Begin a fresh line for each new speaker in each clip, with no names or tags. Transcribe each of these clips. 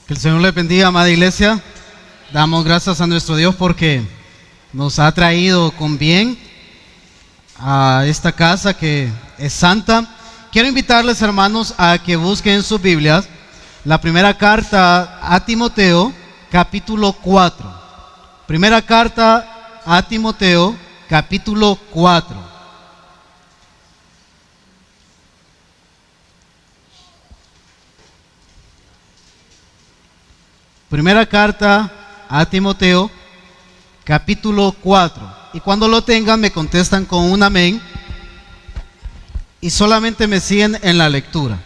Que el Señor le bendiga, amada iglesia. Damos gracias a nuestro Dios porque nos ha traído con bien a esta casa que es santa. Quiero invitarles, hermanos, a que busquen en sus Biblias la primera carta a Timoteo, capítulo 4. Primera carta a Timoteo, capítulo 4. Primera carta a Timoteo, capítulo 4. Y cuando lo tengan me contestan con un amén y solamente me siguen en la lectura.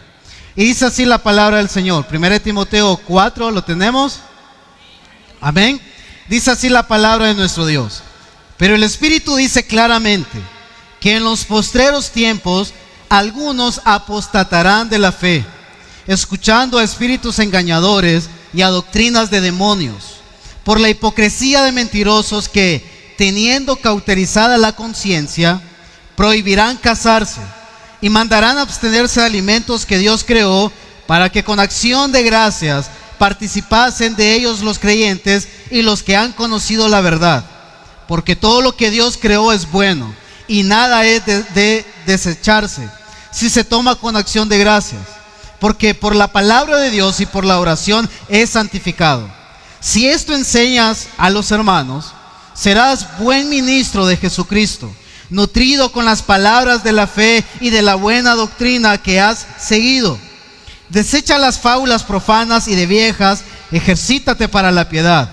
Y dice así la palabra del Señor. Primera de Timoteo 4, ¿lo tenemos? Amén. Dice así la palabra de nuestro Dios. Pero el Espíritu dice claramente que en los postreros tiempos algunos apostatarán de la fe, escuchando a espíritus engañadores y a doctrinas de demonios, por la hipocresía de mentirosos que, teniendo cauterizada la conciencia, prohibirán casarse y mandarán abstenerse de alimentos que Dios creó, para que con acción de gracias participasen de ellos los creyentes y los que han conocido la verdad. Porque todo lo que Dios creó es bueno, y nada es de desecharse si se toma con acción de gracias, porque por la palabra de Dios y por la oración es santificado. Si esto enseñas a los hermanos, serás buen ministro de Jesucristo, nutrido con las palabras de la fe y de la buena doctrina que has seguido. Desecha las fábulas profanas y de viejas, ejercítate para la piedad,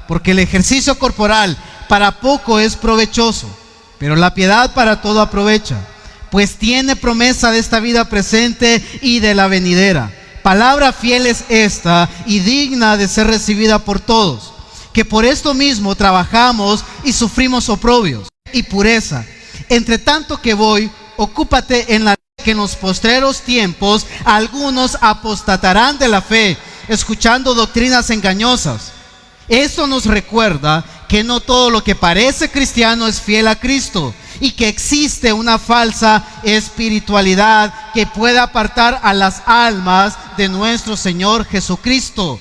porque el ejercicio corporal para poco es provechoso, pero la piedad para todo aprovecha, pues tiene promesa de esta vida presente y de la venidera. Palabra fiel es esta y digna de ser recibida por todos, que por esto mismo trabajamos y sufrimos oprobios y pureza. Entre tanto que voy, ocúpate en la que en los postreros tiempos algunos apostatarán de la fe, escuchando doctrinas engañosas. Esto nos recuerda que no todo lo que parece cristiano es fiel a Cristo, y que existe una falsa espiritualidad que puede apartar a las almas de nuestro Señor Jesucristo.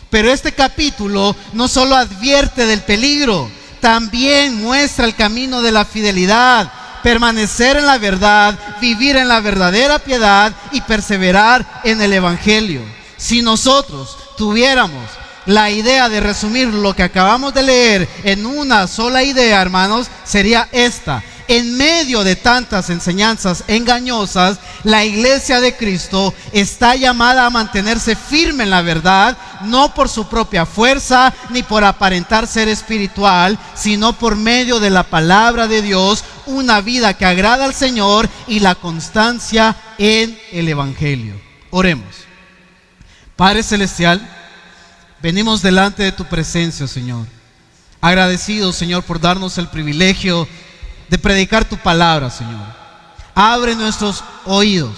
Pero este capítulo no solo advierte del peligro, también muestra el camino de la fidelidad, permanecer en la verdad, vivir en la verdadera piedad y perseverar en el Evangelio. Si nosotros tuviéramos la idea de resumir lo que acabamos de leer en una sola idea, hermanos, sería esta: en medio de tantas enseñanzas engañosas, la iglesia de Cristo está llamada a mantenerse firme en la verdad, no por su propia fuerza ni por aparentar ser espiritual, sino por medio de la palabra de Dios, una vida que agrada al Señor y la constancia en el Evangelio. Oremos. Padre Celestial, venimos delante de tu presencia, Señor, agradecidos, Señor, por darnos el privilegio de predicar tu palabra, Señor. Abre nuestros oídos,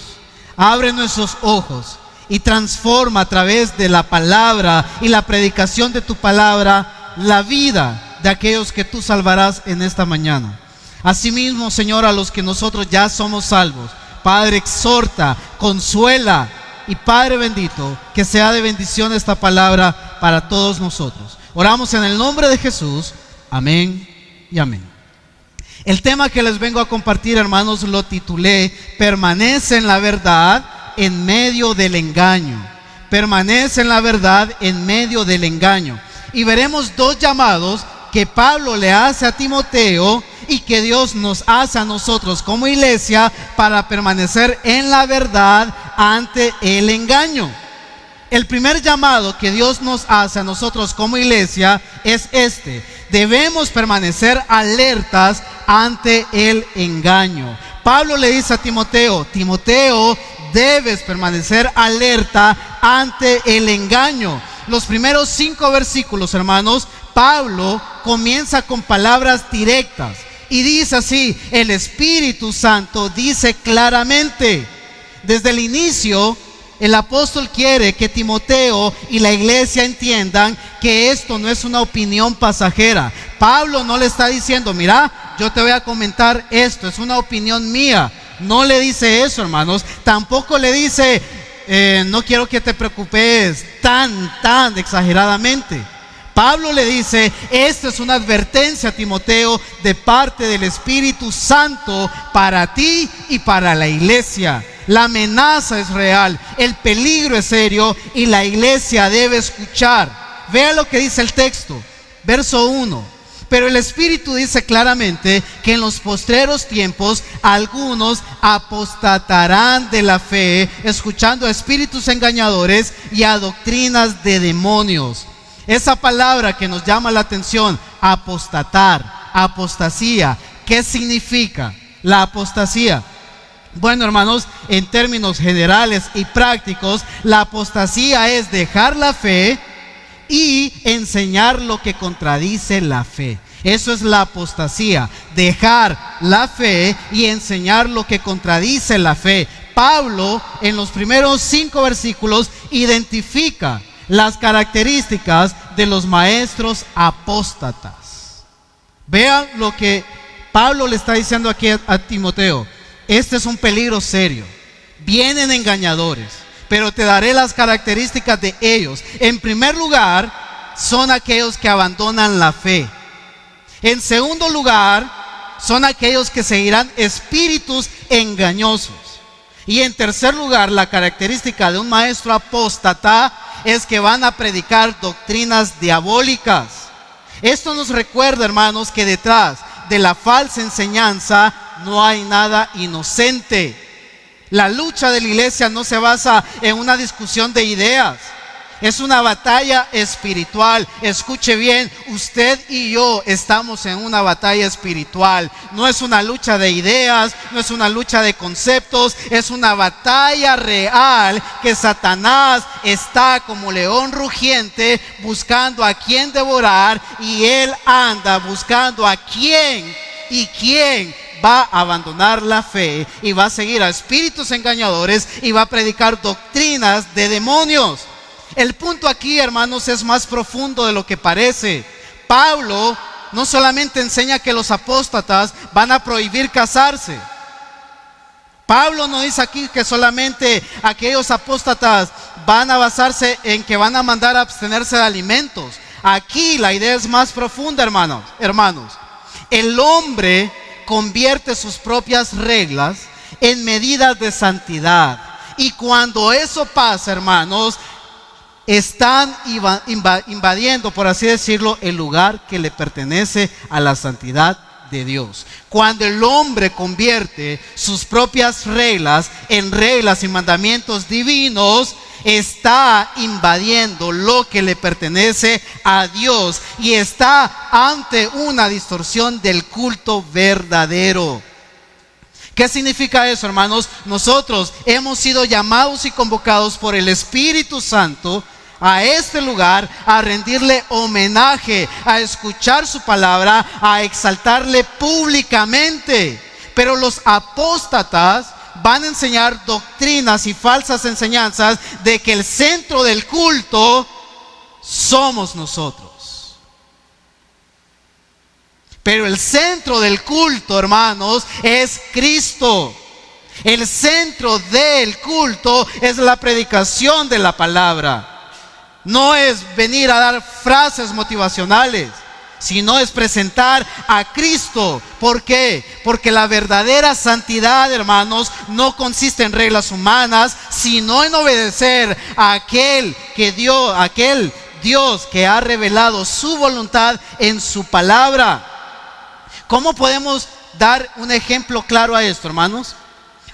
abre nuestros ojos y transforma a través de la palabra y la predicación de tu palabra la vida de aquellos que tú salvarás en esta mañana. Asimismo, Señor, a los que nosotros ya somos salvos, Padre, exhorta, consuela, y Padre bendito, que sea de bendición esta palabra para todos nosotros. Oramos en el nombre de Jesús. Amén y amén. El tema que les vengo a compartir, hermanos, lo titulé: permanece en la verdad en medio del engaño. Permanece en la verdad en medio del engaño. Y veremos dos llamados que Pablo le hace a Timoteo y que Dios nos hace a nosotros como iglesia para permanecer en la verdad ante el engaño. El primer llamado que Dios nos hace a nosotros como iglesia es este: debemos permanecer alertas ante el engaño. Pablo le dice a Timoteo: Timoteo, debes permanecer alerta ante el engaño. Los primeros 5 versículos, hermanos, Pablo comienza con palabras directas y dice así: el Espíritu Santo dice claramente. Desde el inicio, el apóstol quiere que Timoteo y la iglesia entiendan que esto no es una opinión pasajera. Pablo no le está diciendo: mira, yo te voy a comentar esto, es una opinión mía. No le dice eso, hermanos. Tampoco le dice: no quiero que te preocupes tan exageradamente. Pablo le dice, esta es una advertencia a Timoteo de parte del Espíritu Santo para ti y para la iglesia. La amenaza es real, el peligro es serio y la iglesia debe escuchar. Vea lo que dice el texto, verso 1. Pero el Espíritu dice claramente que en los postreros tiempos algunos apostatarán de la fe, escuchando a espíritus engañadores y a doctrinas de demonios. Esa palabra que nos llama la atención, apostatar, apostasía, ¿qué significa la apostasía? Bueno, hermanos, en términos generales y prácticos, la apostasía es dejar la fe y enseñar lo que contradice la fe. Eso es la apostasía, dejar la fe y enseñar lo que contradice la fe. Pablo, en los primeros 5 versículos, identifica las características de los maestros apóstatas. Vean lo que Pablo le está diciendo aquí a Timoteo. Este es un peligro serio. Vienen engañadores, pero te daré las características de ellos. En primer lugar, son aquellos que abandonan la fe. En segundo lugar, son aquellos que seguirán espíritus engañosos. Y en tercer lugar, la característica de un maestro apóstata es que van a predicar doctrinas diabólicas. Esto nos recuerda, hermanos, que detrás de la falsa enseñanza no hay nada inocente. La lucha de la iglesia no se basa en una discusión de ideas. Es una batalla espiritual. Escuche bien, usted y yo estamos en una batalla espiritual. No es una lucha de ideas, no es una lucha de conceptos, es una batalla real que Satanás está como león rugiente buscando a quien devorar, y él anda buscando a quién va a abandonar la fe y va a seguir a espíritus engañadores y va a predicar doctrinas de demonios. El punto aquí, hermanos, es más profundo de lo que parece. Pablo no solamente enseña que los apóstatas van a prohibir casarse. Pablo no dice aquí que solamente aquellos apóstatas van a basarse en que van a mandar a abstenerse de alimentos. Aquí la idea es más profunda, hermanos. El hombre convierte sus propias reglas en medidas de santidad. Y cuando eso pasa, hermanos, están invadiendo, por así decirlo, el lugar que le pertenece a la santidad de Dios. Cuando el hombre convierte sus propias reglas en reglas y mandamientos divinos, está invadiendo lo que le pertenece a Dios y está ante una distorsión del culto verdadero. ¿Qué significa eso, hermanos? Nosotros hemos sido llamados y convocados por el Espíritu Santo a este lugar, a rendirle homenaje, a escuchar su palabra, a exaltarle públicamente. Pero los apóstatas van a enseñar doctrinas y falsas enseñanzas de que el centro del culto somos nosotros. Pero el centro del culto, hermanos, es Cristo. El centro del culto es la predicación de la palabra. No es venir a dar frases motivacionales, sino es presentar a Cristo. ¿Por qué? Porque la verdadera santidad, hermanos, no consiste en reglas humanas, sino en obedecer a aquel Dios que ha revelado su voluntad en su palabra. ¿Cómo podemos dar un ejemplo claro a esto, hermanos?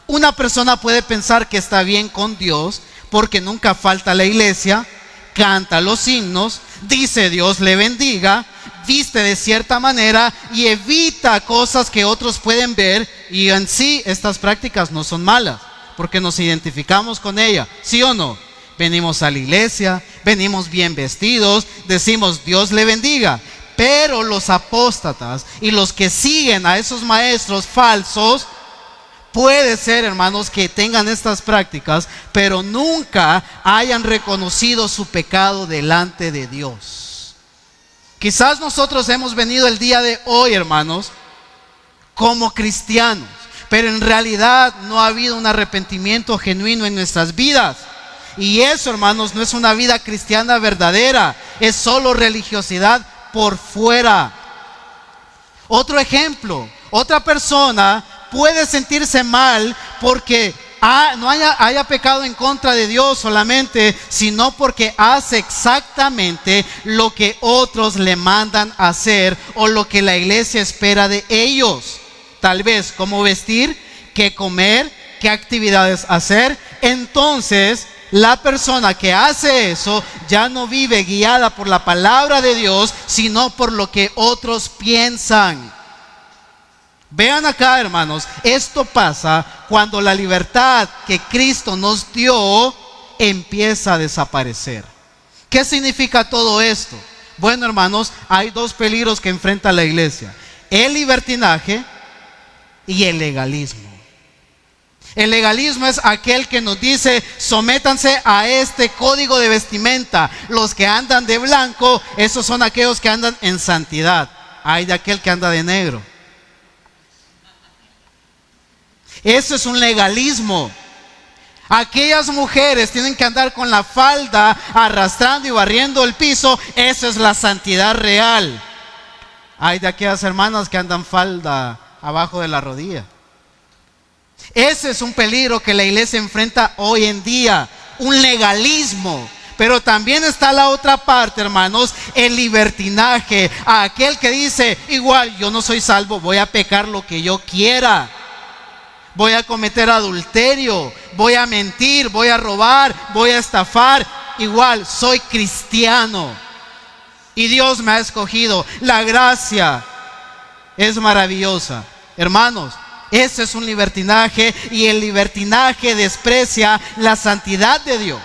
Una persona puede pensar que está bien con Dios porque nunca falta a la iglesia, canta los himnos, dice Dios le bendiga, viste de cierta manera y evita cosas que otros pueden ver, y en sí estas prácticas no son malas porque nos identificamos con ella, ¿sí o no? Venimos a la iglesia, venimos bien vestidos, decimos Dios le bendiga. Pero los apóstatas y los que siguen a esos maestros falsos, puede ser, hermanos, que tengan estas prácticas, pero nunca hayan reconocido su pecado delante de Dios. Quizás nosotros hemos venido el día de hoy, hermanos, como cristianos, pero en realidad no ha habido un arrepentimiento genuino en nuestras vidas. Y eso, hermanos, no es una vida cristiana verdadera, es solo religiosidad por fuera. Otro ejemplo, otra persona puede sentirse mal porque no haya pecado en contra de Dios solamente, sino porque hace exactamente lo que otros le mandan hacer o lo que la iglesia espera de ellos. Tal vez cómo vestir, qué comer, qué actividades hacer. Entonces, la persona que hace eso ya no vive guiada por la palabra de Dios, sino por lo que otros piensan. Vean acá, hermanos, esto pasa cuando la libertad que Cristo nos dio empieza a desaparecer. ¿Qué significa todo esto? Bueno, hermanos, hay dos peligros que enfrenta la iglesia: el libertinaje y el legalismo. El legalismo es aquel que nos dice: sométanse a este código de vestimenta. Los que andan de blanco, esos son aquellos que andan en santidad. Hay de aquel que anda de negro. Eso es un legalismo. Aquellas mujeres tienen que andar con la falda arrastrando y barriendo el piso. Eso es la santidad real. Hay de aquellas hermanas que andan falda abajo de la rodilla. Ese es un peligro que la iglesia enfrenta hoy en día, un legalismo. Pero también está la otra parte, hermanos, el libertinaje, aquel que dice: igual yo no soy salvo, voy a pecar lo que yo quiera, voy a cometer adulterio, voy a mentir, voy a robar, voy a estafar, igual soy cristiano y Dios me ha escogido, la gracia es maravillosa. Hermanos, ese es un libertinaje, y el libertinaje desprecia la santidad de Dios,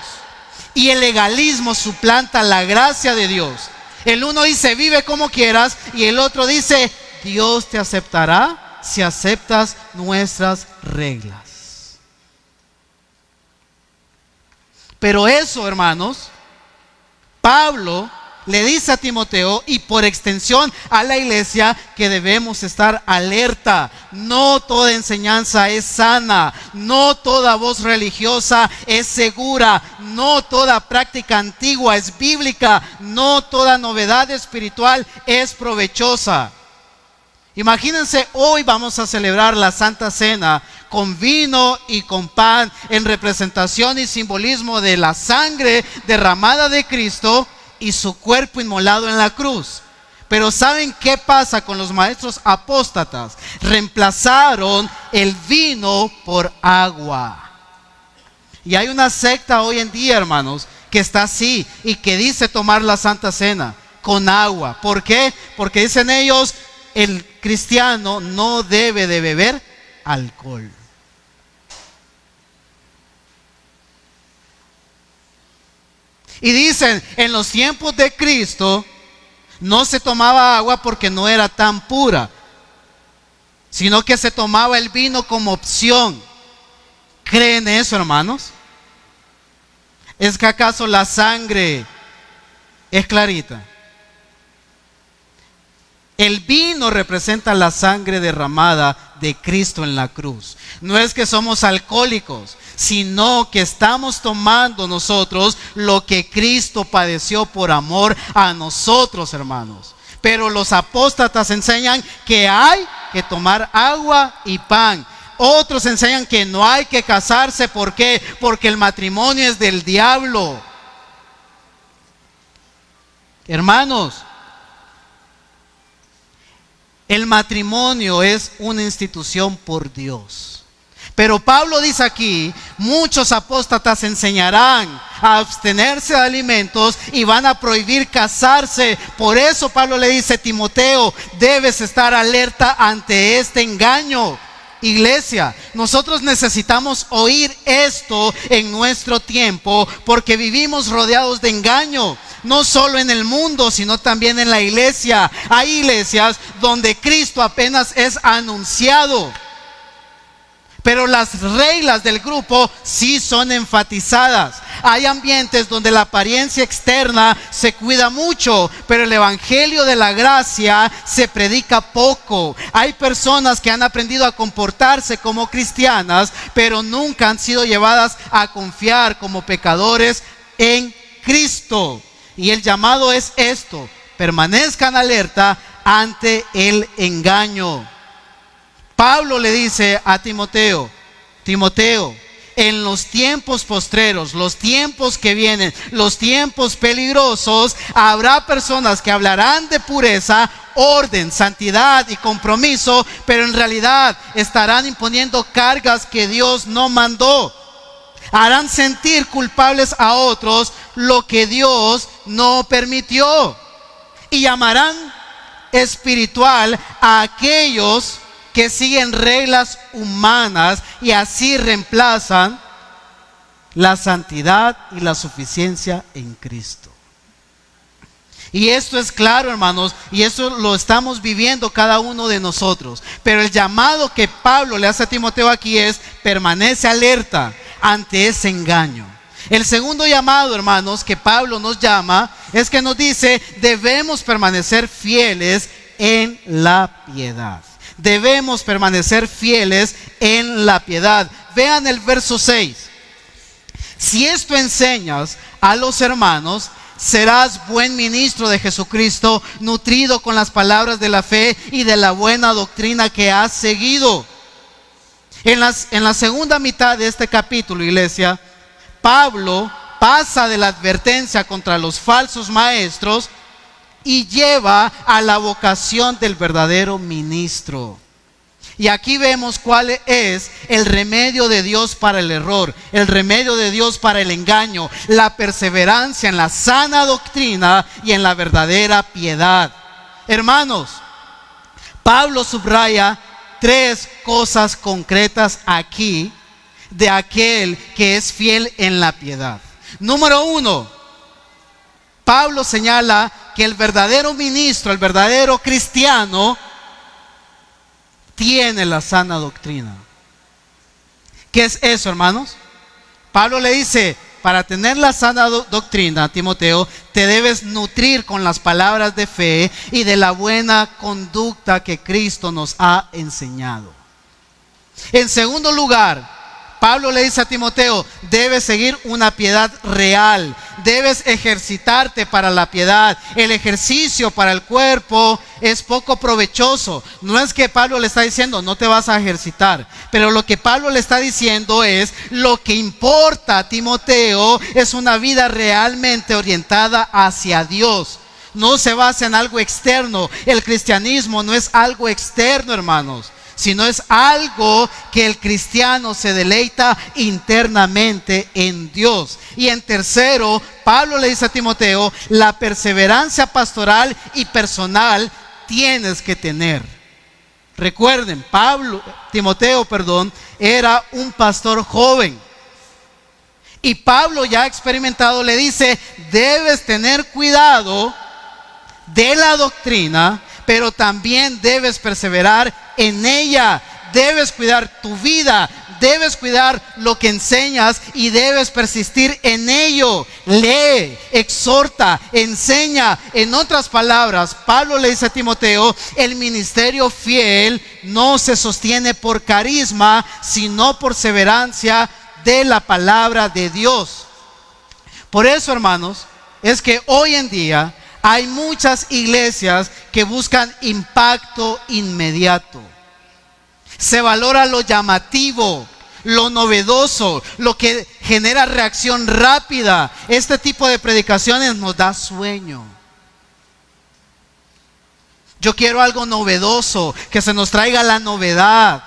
y el legalismo suplanta la gracia de Dios. El uno dice: vive como quieras, y el otro dice: Dios te aceptará si aceptas nuestras reglas. Pero eso, hermanos, Pablo le dice a Timoteo, y por extensión a la iglesia, que debemos estar alerta. No toda enseñanza es sana, no toda voz religiosa es segura, no toda práctica antigua es bíblica, no toda novedad espiritual es provechosa. Imagínense, hoy vamos a celebrar la Santa Cena con vino y con pan, en representación y simbolismo de la sangre derramada de Cristo y su cuerpo inmolado en la cruz. Pero ¿saben qué pasa con los maestros apóstatas? Reemplazaron el vino por agua. Y hay una secta hoy en día, hermanos, que está así y que dice tomar la Santa Cena con agua. ¿Por qué? Porque dicen ellos: el cristiano no debe de beber alcohol. Y dicen: en los tiempos de Cristo no se tomaba agua porque no era tan pura, sino que se tomaba el vino como opción. ¿Creen eso, hermanos? ¿Es que acaso la sangre es clarita? El vino representa la sangre derramada de Cristo en la cruz. No es que somos alcohólicos, sino que estamos tomando nosotros lo que Cristo padeció por amor a nosotros, hermanos. Pero los apóstatas enseñan que hay que tomar agua y pan. Otros enseñan que no hay que casarse. ¿Por qué? Porque el matrimonio es del diablo. Hermanos, el matrimonio es una institución por Dios. Pero Pablo dice aquí: muchos apóstatas enseñarán a abstenerse de alimentos y van a prohibir casarse. Por eso Pablo le dice: Timoteo, debes estar alerta ante este engaño. Iglesia, nosotros necesitamos oír esto en nuestro tiempo, porque vivimos rodeados de engaño. No solo en el mundo, sino también en la iglesia. Hay iglesias donde Cristo apenas es anunciado, pero las reglas del grupo sí son enfatizadas. Hay ambientes donde la apariencia externa se cuida mucho, pero el evangelio de la gracia se predica poco. Hay personas que han aprendido a comportarse como cristianas, pero nunca han sido llevadas a confiar como pecadores en Cristo. Y el llamado es esto: permanezcan alerta ante el engaño. Pablo le dice a Timoteo: Timoteo, en los tiempos postreros, los tiempos que vienen, los tiempos peligrosos, habrá personas que hablarán de pureza, orden, santidad y compromiso, pero en realidad estarán imponiendo cargas que Dios no mandó. Harán sentir culpables a otros lo que Dios no permitió. Y llamarán espiritual a aquellos que siguen reglas humanas y así reemplazan la santidad y la suficiencia en Cristo. Y esto es claro, hermanos, y eso lo estamos viviendo cada uno de nosotros. Pero el llamado que Pablo le hace a Timoteo aquí es: permanece alerta ante ese engaño. El segundo llamado, hermanos, que Pablo nos llama es que nos dice: debemos permanecer fieles en la piedad. Debemos permanecer fieles en la piedad. Vean el verso 6. Si esto enseñas a los hermanos, serás buen ministro de Jesucristo, nutrido con las palabras de la fe y de la buena doctrina que has seguido. En la segunda mitad de este capítulo, iglesia, Pablo pasa de la advertencia contra los falsos maestros y lleva a la vocación del verdadero ministro. Y aquí vemos cuál es el remedio de Dios para el error, el remedio de Dios para el engaño: la perseverancia en la sana doctrina y en la verdadera piedad. Hermanos, Pablo subraya 3 cosas concretas aquí de aquel que es fiel en la piedad. Número 1, Pablo señala que el verdadero ministro, el verdadero cristiano, tiene la sana doctrina. ¿Qué es eso, hermanos? Pablo le dice: para tener la sana doctrina, Timoteo, te debes nutrir con las palabras de fe y de la buena conducta que Cristo nos ha enseñado. En segundo lugar, Pablo le dice a Timoteo: debes seguir una piedad real, debes ejercitarte para la piedad. El ejercicio para el cuerpo es poco provechoso. No es que Pablo le está diciendo: no te vas a ejercitar, pero lo que Pablo le está diciendo es: lo que importa, Timoteo, es una vida realmente orientada hacia Dios. No se basa en algo externo. El cristianismo no es algo externo, hermanos, sino es algo que el cristiano se deleita internamente en Dios. Y en tercero, Pablo le dice a Timoteo: la perseverancia pastoral y personal tienes que tener. Recuerden, Timoteo, era un pastor joven. Y Pablo, ya experimentado, le dice: debes tener cuidado de la doctrina, pero también debes perseverar en ella. Debes cuidar tu vida, debes cuidar lo que enseñas y debes persistir en ello. Lee, exhorta, enseña. En otras palabras, Pablo le dice a Timoteo: el ministerio fiel no se sostiene por carisma, sino por perseverancia de la palabra de Dios. Por eso, hermanos, es que hoy en día hay muchas iglesias que buscan impacto inmediato. Se valora lo llamativo, lo novedoso, lo que genera reacción rápida. Este tipo de predicaciones nos da sueño. Yo quiero algo novedoso, que se nos traiga la novedad,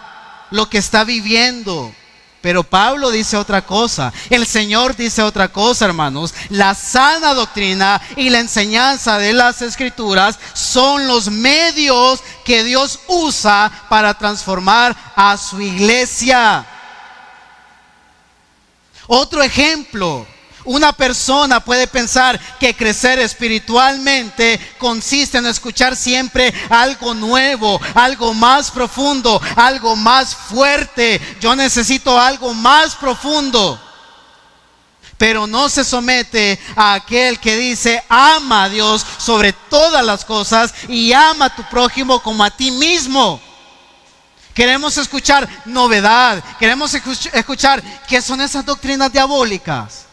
lo que está viviendo. Pero Pablo dice otra cosa, el Señor dice otra cosa, hermanos. La sana doctrina y la enseñanza de las Escrituras son los medios que Dios usa para transformar a su iglesia. Otro ejemplo, Una persona puede pensar que crecer espiritualmente consiste en escuchar siempre algo nuevo, algo más profundo, algo más fuerte. Yo necesito algo más profundo. Pero no se somete a aquel que dice: ama a Dios sobre todas las cosas y ama a tu prójimo como a ti mismo. Queremos escuchar novedad, queremos escuchar qué son esas doctrinas diabólicas.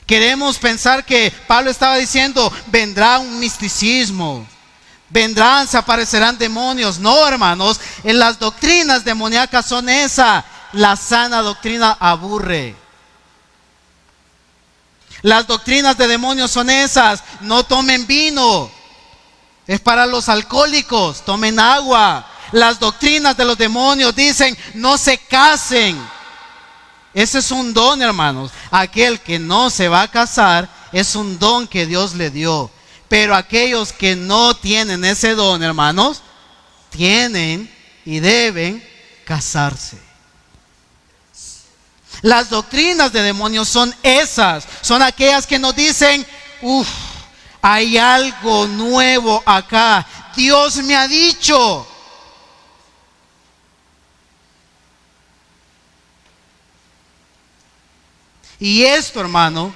Queremos pensar que Pablo estaba diciendo: vendrá un misticismo, vendrán, se aparecerán demonios. No, hermanos, en las doctrinas demoníacas son esa. La sana doctrina aburre. Las doctrinas de demonios son esas: no tomen vino, es para los alcohólicos, tomen agua. Las doctrinas de los demonios dicen: no se casen. Ese es un don, hermanos. Aquel que no se va a casar es un don que Dios le dio. Pero aquellos que no tienen ese don, hermanos, tienen y deben casarse. Las doctrinas de demonios son esas. Son aquellas que nos dicen: hay algo nuevo acá. Dios me ha dicho. Y esto, hermano,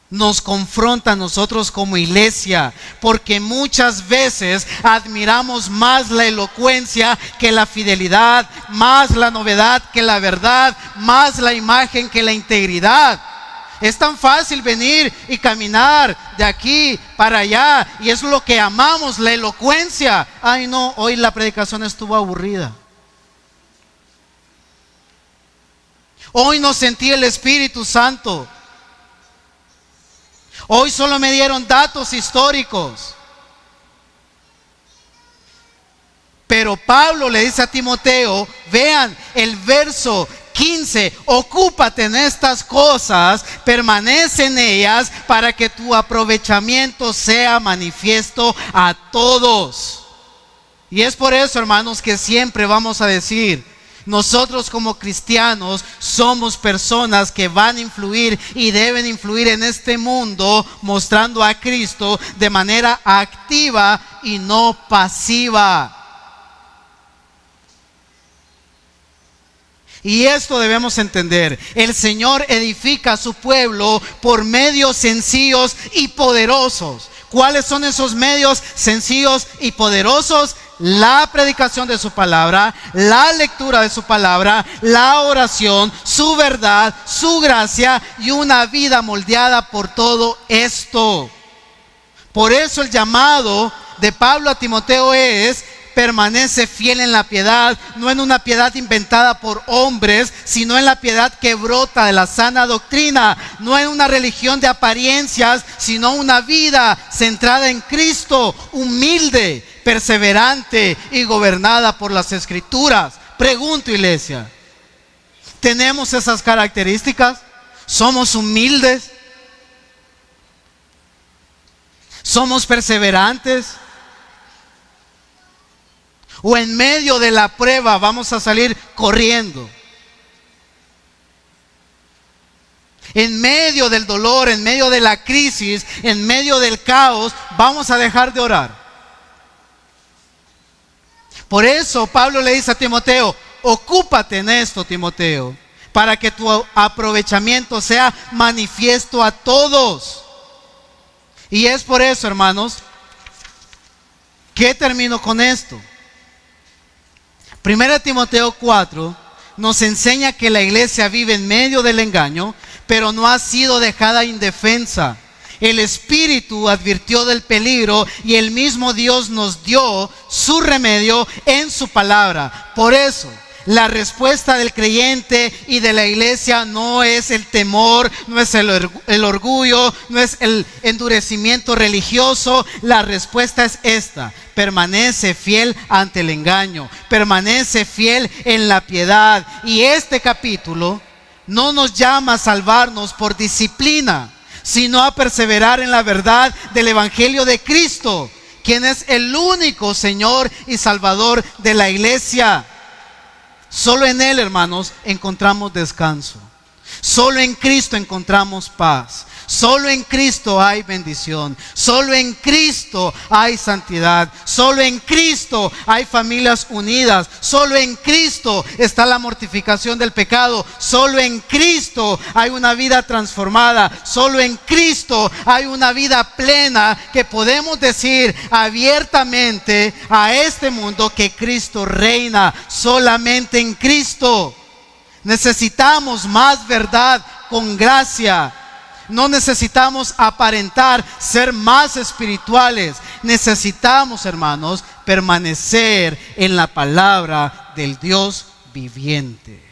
nos confronta a nosotros como iglesia, porque muchas veces admiramos más la elocuencia que la fidelidad, más la novedad que la verdad, más la imagen que la integridad. Es tan fácil venir y caminar de aquí para allá, y es lo que amamos, la elocuencia. Ay no, hoy la predicación estuvo aburrida. Hoy no sentí el Espíritu Santo. Hoy solo me dieron datos históricos. Pero Pablo le dice a Timoteo, vean el verso 15: ocúpate en estas cosas, permanece en ellas, para que tu aprovechamiento sea manifiesto a todos. Y es por eso, hermanos, que siempre vamos a decir: nosotros como cristianos somos personas que van a influir y deben influir en este mundo, mostrando a Cristo de manera activa y no pasiva. Y esto debemos entender: el Señor edifica a su pueblo por medios sencillos y poderosos. ¿Cuáles son esos medios sencillos y poderosos? La predicación de su palabra, la lectura de su palabra, la oración, su verdad, su gracia y una vida moldeada por todo esto. Por eso el llamado de Pablo a Timoteo es: permanece fiel en la piedad, no en una piedad inventada por hombres, sino en la piedad que brota de la sana doctrina, no en una religión de apariencias, sino una vida centrada en Cristo, humilde, perseverante y gobernada por las Escrituras. Pregunto, iglesia, ¿tenemos esas características? ¿Somos humildes? ¿Somos perseverantes? ¿O en medio de la prueba vamos a salir corriendo? En medio del dolor, en medio de la crisis, en medio del caos, ¿vamos a dejar de orar? Por eso Pablo le dice a Timoteo: ocúpate en esto, Timoteo, para que tu aprovechamiento sea manifiesto a todos. Y es por eso, hermanos, que termino con esto. 1 Timoteo 4 nos enseña que la iglesia vive en medio del engaño, pero no ha sido dejada indefensa. El Espíritu advirtió del peligro y el mismo Dios nos dio su remedio en su palabra. Por eso, la respuesta del creyente y de la iglesia no es el temor, no es el orgullo, no es el endurecimiento religioso. La respuesta es esta: permanece fiel ante el engaño, permanece fiel en la piedad. Y este capítulo no nos llama a salvarnos por disciplina, sino a perseverar en la verdad del Evangelio de Cristo, quien es el único Señor y Salvador de la iglesia. Solo en Él, hermanos, encontramos descanso. Solo en Cristo encontramos paz. Solo en Cristo hay bendición. Solo en Cristo hay santidad. Solo en Cristo hay familias unidas. Solo en Cristo está la mortificación del pecado. Solo en Cristo hay una vida transformada. Solo en Cristo hay una vida plena que podemos decir abiertamente a este mundo que Cristo reina. Solamente en Cristo. Necesitamos más verdad con gracia. No necesitamos aparentar ser más espirituales. Necesitamos, hermanos, permanecer en la palabra del Dios viviente.